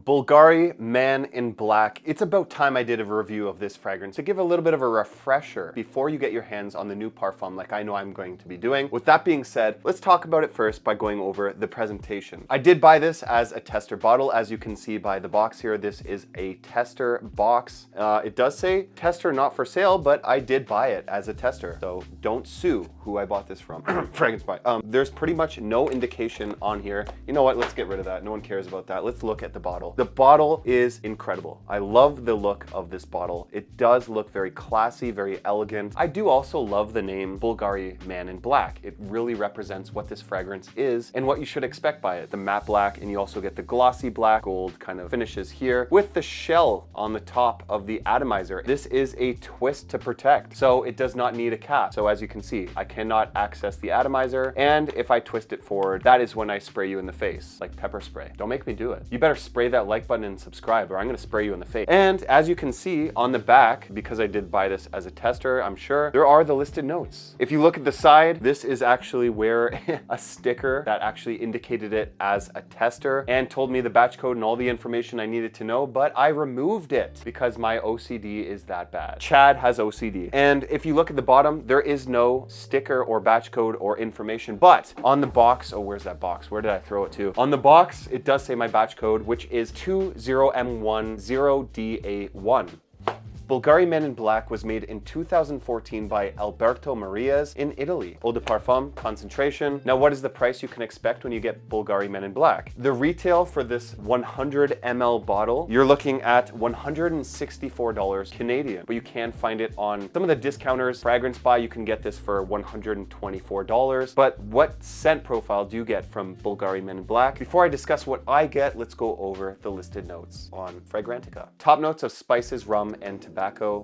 Bvlgari Man in Black. It's about time I did a review of this fragrance to give a little bit of a refresher before you get your hands on the new parfum like I know I'm going to be doing. With that being said, let's talk about it first by going over the presentation. I did buy this as a tester bottle. As you can see by the box here, this is a tester box. It does say tester not for sale, but I did buy it as a tester. So don't sue who I bought this from. Fragrance buy. There's pretty much no indication on here. You know what? Let's get rid of that. No one cares about that. Let's look at the bottle. The bottle is incredible. I love the look of this bottle. It does look very classy, very elegant. I do also love the name Bvlgari Man in Black. It really represents what this fragrance is and what you should expect by it. The matte black, and you also get the glossy black gold kind of finishes here with the shell on the top of the atomizer. This is a twist to protect, so it does not need a cap. So as you can see, I cannot access the atomizer, and if I twist it forward, that is when I spray you in the face, like pepper spray. Don't make me do it. You better spray that like button and subscribe, or I'm gonna spray you in the face. And as you can see on the back, because I did buy this as a tester, I'm sure, there are the listed notes. If you look at the side, this is actually where a sticker that actually indicated it as a tester and told me the batch code and all the information I needed to know, but I removed it because my OCD is that bad. Chad has OCD. And if you look at the bottom, there is no sticker or batch code or information, but on the box, oh, where's that box? Where did I throw it to? On the box, it does say my batch code, which is 20M10DA1. Bvlgari Man in Black was made in 2014 by Alberto Marias in Italy. Eau de parfum, concentration. Now, what is the price you can expect when you get Bvlgari Man in Black? The retail for this 100 ml bottle, you're looking at $164 Canadian, but you can find it on some of the discounters. Fragrance Buy, you can get this for $124. But what scent profile do you get from Bvlgari Man in Black? Before I discuss what I get, let's go over the listed notes on Fragrantica. Top notes of spices, rum, and tobacco,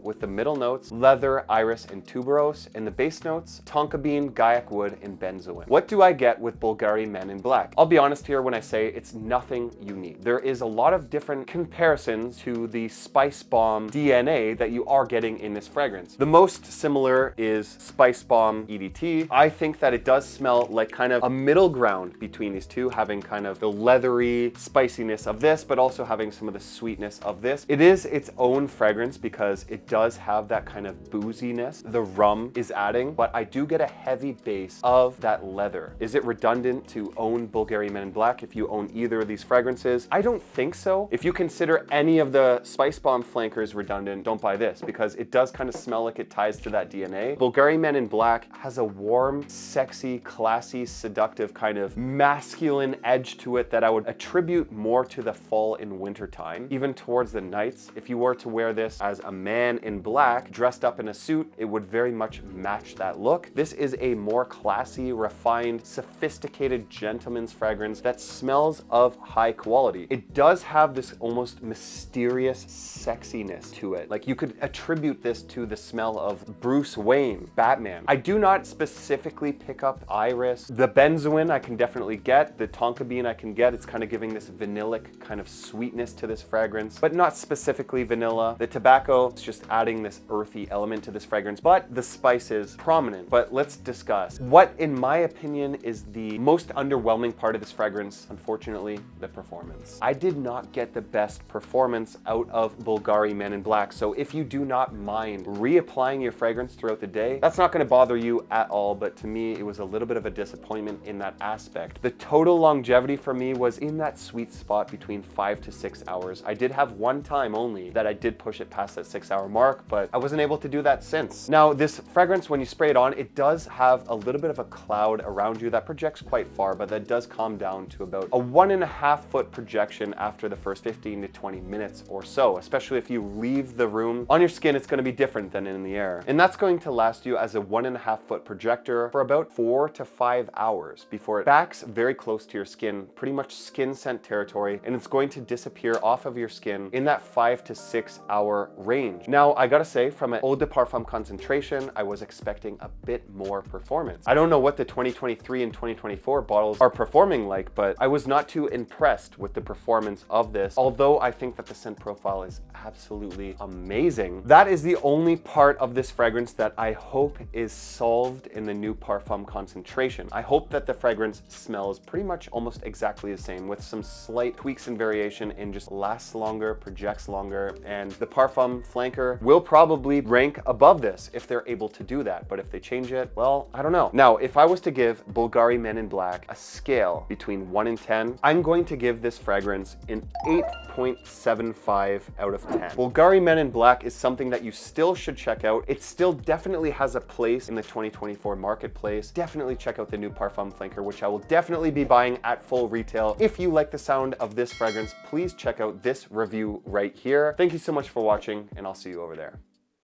with the middle notes leather, iris, and tuberose, and the base notes tonka bean, gaiac wood, and benzoin. What do I get with Bvlgari Man in Black? I'll be honest here when I say it's nothing unique. There is a lot of different comparisons to the Spice Bomb DNA that you are getting in this fragrance. The most similar is Spice Bomb EDT. I think that it does smell like kind of a middle ground between these two, having kind of the leathery spiciness of this, but also having some of the sweetness of this. It is its own fragrance because it does have that kind of booziness the rum is adding, but I do get a heavy base of that leather. Is it redundant to own Bvlgari Man in Black if you own either of these fragrances? I don't think so. If you consider any of the Spice Bomb flankers redundant, don't buy this because it does kind of smell like it ties to that DNA. Bvlgari Man in Black has a warm, sexy, classy, seductive kind of masculine edge to it that I would attribute more to the fall and winter time, even towards the nights. If you were to wear this as a man in black dressed up in a suit, it would very much match that look. This is a more classy, refined, sophisticated gentleman's fragrance that smells of high quality. It does have this almost mysterious sexiness to it. Like you could attribute this to the smell of Bruce Wayne, Batman. I do not specifically pick up iris. The benzoin I can definitely get. The tonka bean I can get. It's kind of giving this vanillic kind of sweetness to this fragrance, but not specifically vanilla. The tobacco, it's just adding this earthy element to this fragrance, but the spice is prominent. But let's discuss what, in my opinion, is the most underwhelming part of this fragrance. Unfortunately, the performance. I did not get the best performance out of Bvlgari Man in Black. So if you do not mind reapplying your fragrance throughout the day, that's not going to bother you at all. But to me, it was a little bit of a disappointment in that aspect. The total longevity for me was in that sweet spot between 5 to 6 hours. I did have one time only that I did push it past that 6-hour mark, but I wasn't able to do that since. Now, this fragrance, when you spray it on, it does have a little bit of a cloud around you that projects quite far, but that does calm down to about a 1.5 foot projection after the first 15 to 20 minutes or so, especially if you leave the room. On your skin, it's going to be different than in the air. And that's going to last you as a 1.5 foot projector for about 4 to 5 hours before it backs very close to your skin, pretty much skin scent territory, and it's going to disappear off of your skin in that 5 to 6 hour range. range. Now, I gotta say, from an eau de parfum concentration, I was expecting a bit more performance. I don't know what the 2023 and 2024 bottles are performing like, but I was not too impressed with the performance of this, although I think that the scent profile is absolutely amazing. That is the only part of this fragrance that I hope is solved in the new parfum concentration. I hope that the fragrance smells pretty much almost exactly the same, with some slight tweaks and variation in just lasts longer, projects longer, and the parfum flanker will probably rank above this if they're able to do that. But if they change it, well, I don't know. Now, if I was to give Bvlgari Man in Black a scale between 1 and 10, I'm going to give this fragrance an 8.75 out of 10. Bvlgari Man in Black is something that you still should check out. It still definitely has a place in the 2024 marketplace. Definitely check out the new parfum flanker, which I will definitely be buying at full retail. If you like the sound of this fragrance, please check out this review right here. Thank you so much for watching, and I'll see you over there.